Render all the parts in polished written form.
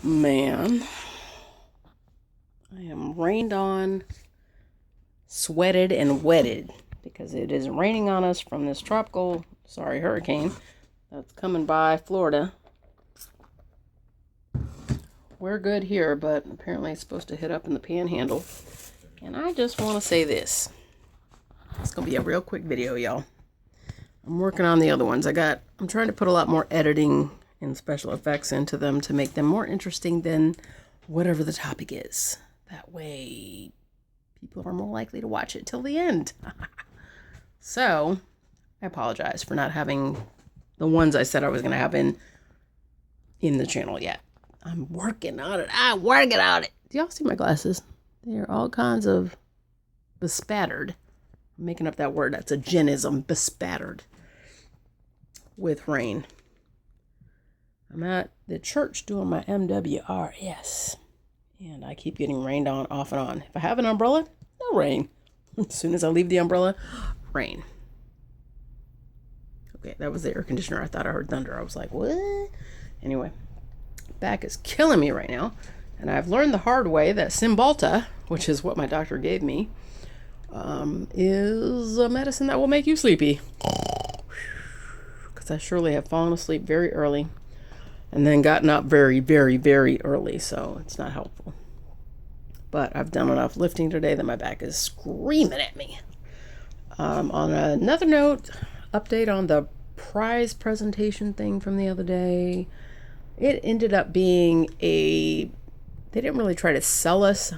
Man, I am rained on, sweated, and wetted because it is raining on us from this hurricane that's coming by Florida. We're good here, but apparently it's supposed to hit up in the panhandle. And I just want to say this. It's going to be a real quick video, y'all. I'm working on the other ones. I'm trying to put a lot more editing and special effects into them to make them more interesting than whatever the topic is. That way, people are more likely to watch it till the end. So, I apologize for not having the ones I said I was going to have in the channel yet. I'm working on it. Do y'all see my glasses? They're all kinds of bespattered. I'm making up that word. That's a genism. Bespattered. With rain. I'm at the church doing my MWRS. And I keep getting rained on off and on. If I have an umbrella, no rain. As soon as I leave the umbrella, rain. Okay, that was the air conditioner. I thought I heard thunder. I was like, what? Anyway, back is killing me right now. And I've learned the hard way that Cymbalta, which is what my doctor gave me, is a medicine that will make you sleepy. Because I surely have fallen asleep very early. And then gotten up very, very, very early, so it's not helpful. But I've done enough lifting today that my back is screaming at me. On another note, update on the prize presentation thing from the other day. It ended up being they didn't really try to sell us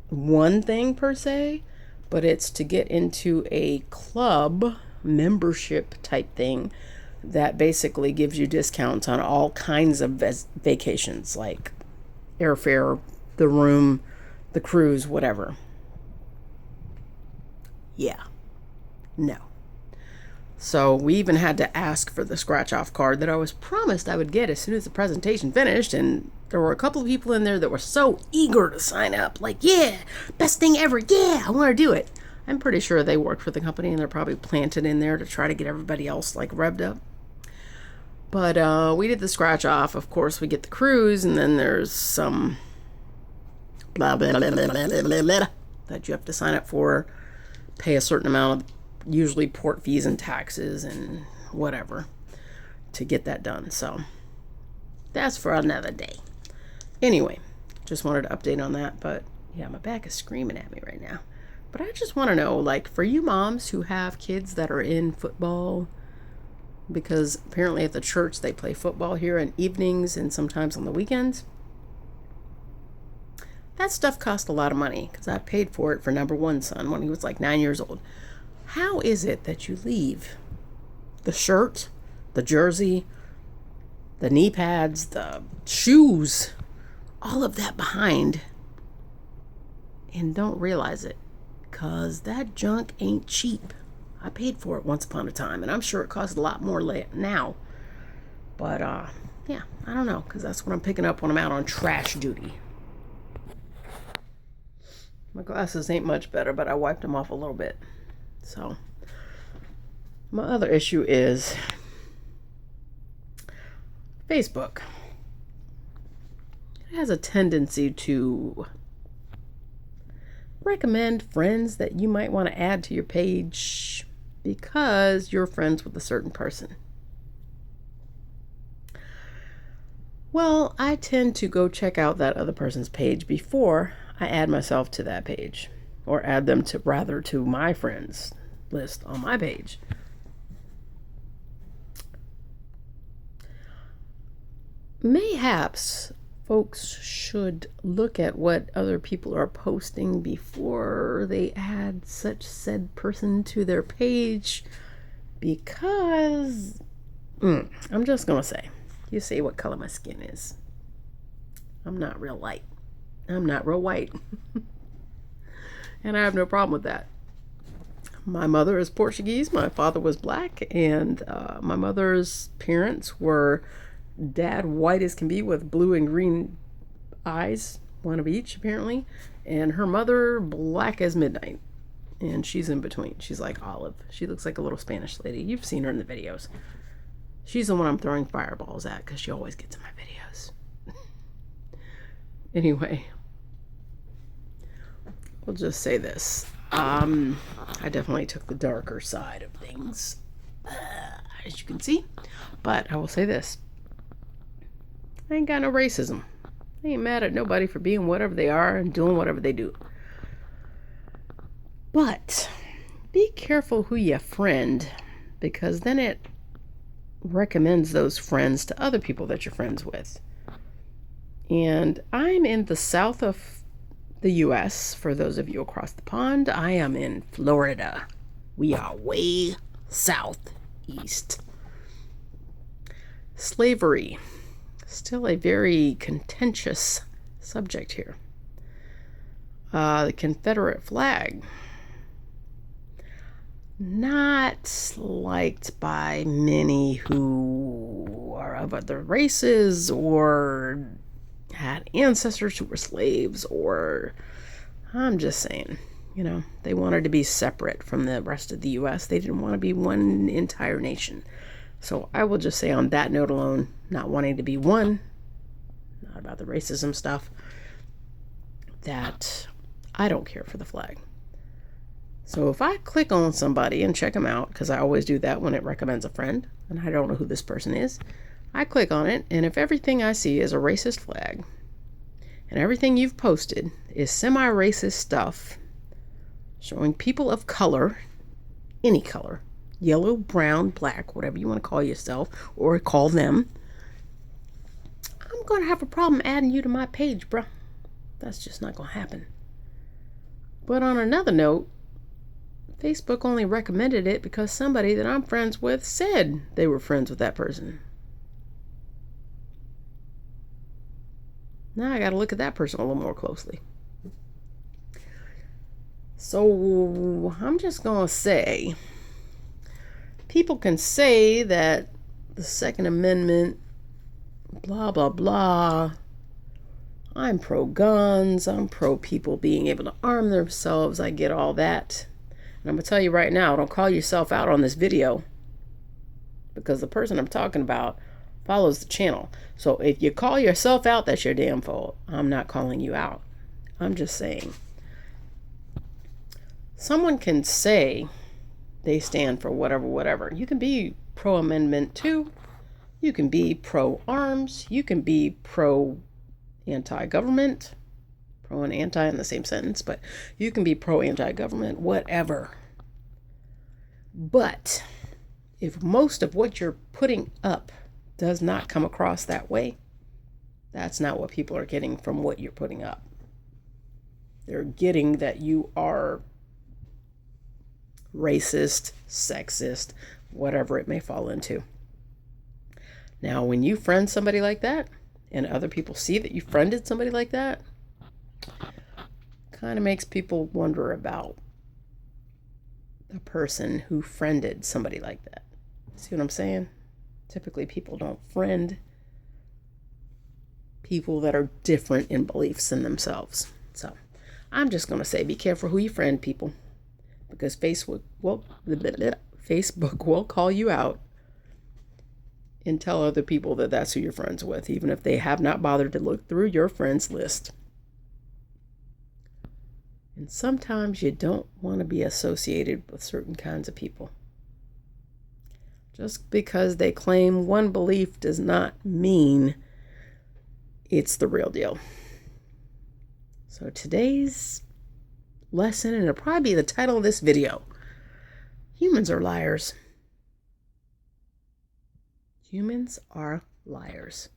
one thing per se, but it's to get into a club membership type thing that basically gives you discounts on all kinds of vacations, like airfare, the room, the cruise, whatever. Yeah. No. So we even had to ask for the scratch-off card that I was promised I would get as soon as the presentation finished, and there were a couple of people in there that were so eager to sign up, like, yeah, best thing ever, yeah, I want to do it. I'm pretty sure they work for the company, and they're probably planted in there to try to get everybody else, like, revved up. But we did the scratch off. Of course, we get the cruise, and then there's some blah, blah, blah, blah, blah, blah, blah, that you have to sign up for, pay a certain amount of, usually port fees and taxes and whatever, to get that done. So that's for another day. Anyway, just wanted to update on that. But yeah, my back is screaming at me right now. But I just want to know, like, for you moms who have kids that are in football, because apparently at the church they play football here in evenings and sometimes on the weekends. That stuff cost a lot of money because I paid for it for number one son when he was like 9 years old. How is it that you leave the shirt, the jersey, the knee pads, the shoes, all of that behind and don't realize it? Because that junk ain't cheap. I paid for it once upon a time, and I'm sure it costs a lot more now. But, yeah, I don't know, because that's what I'm picking up when I'm out on trash duty. My glasses ain't much better, but I wiped them off a little bit. So, my other issue is Facebook. It has a tendency to recommend friends that you might want to add to your page because you're friends with a certain person. Well, I tend to go check out that other person's page before I add myself to that page, or add them to my friends list on my page. Mayhaps folks should look at what other people are posting before they add such said person to their page, because I'm just gonna say, you see what color my skin is. I'm not real light. I'm not real white. And I have no problem with that. My mother is Portuguese, my father was black, and my mother's parents were dad white as can be with blue and green eyes, one of each apparently, and her mother black as midnight, and she's in between. She's like olive. She looks like a little Spanish lady. You've seen her in the videos. She's the one I'm throwing fireballs at because she always gets in my videos. Anyway, we'll just say this. I definitely took the darker side of things, as you can see. But I will say this. I ain't got no racism. I ain't mad at nobody for being whatever they are and doing whatever they do. But be careful who you friend, because then it recommends those friends to other people that you're friends with. And I'm in the south of the U.S. For those of you across the pond, I am in Florida. We are way southeast. Slavery, still a very contentious subject here. The Confederate flag, not liked by many who are of other races or had ancestors who were slaves, or I'm just saying, they wanted to be separate from the rest of the U.S. They didn't want to be one entire nation. So I will just say on that note alone, not wanting to be one, not about the racism stuff, that I don't care for the flag. So if I click on somebody and check them out, because I always do that when it recommends a friend, and I don't know who this person is, I click on it, and if everything I see is a racist flag, and everything you've posted is semi-racist stuff, showing people of color, any color, yellow, brown, black, whatever you want to call yourself, or call them, I'm going to have a problem adding you to my page, bruh. That's just not going to happen. But on another note, Facebook only recommended it because somebody that I'm friends with said they were friends with that person. Now I got to look at that person a little more closely. So I'm just going to say, people can say that the Second Amendment, blah, blah, blah. I'm pro-guns. I'm pro-people being able to arm themselves. I get all that. And I'm going to tell you right now, don't call yourself out on this video, because the person I'm talking about follows the channel. So if you call yourself out, that's your damn fault. I'm not calling you out. I'm just saying. Someone can say they stand for whatever. You can be pro-amendment too. You can be pro-arms. You can be pro-anti-government. Pro and anti in the same sentence, but you can be pro-anti-government, whatever. But if most of what you're putting up does not come across that way, that's not what people are getting from what you're putting up. They're getting that you are racist, sexist, whatever it may fall into. Now, when you friend somebody like that, and other people see that you friended somebody like that, kind of makes people wonder about the person who friended somebody like that. See what I'm saying? Typically, people don't friend people that are different in beliefs than themselves. So I'm just going to say, be careful who you friend, people, because Facebook will call you out and tell other people that that's who you're friends with, even if they have not bothered to look through your friends list. And sometimes you don't want to be associated with certain kinds of people. Just because they claim one belief does not mean it's the real deal. So today's lesson, and it'll probably be the title of this video, humans are liars. Humans are liars.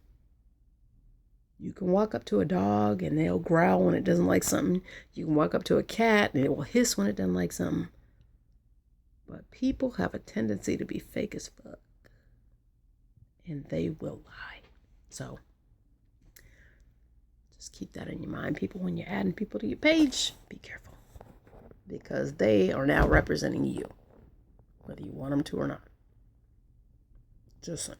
You can walk up to a dog and they'll growl when it doesn't like something. You can walk up to a cat and it will hiss when it doesn't like something. But people have a tendency to be fake as fuck. And they will lie. So just keep that in your mind, people. When you're adding people to your page, be careful. Because they are now representing you, whether you want them to or not. Just saying.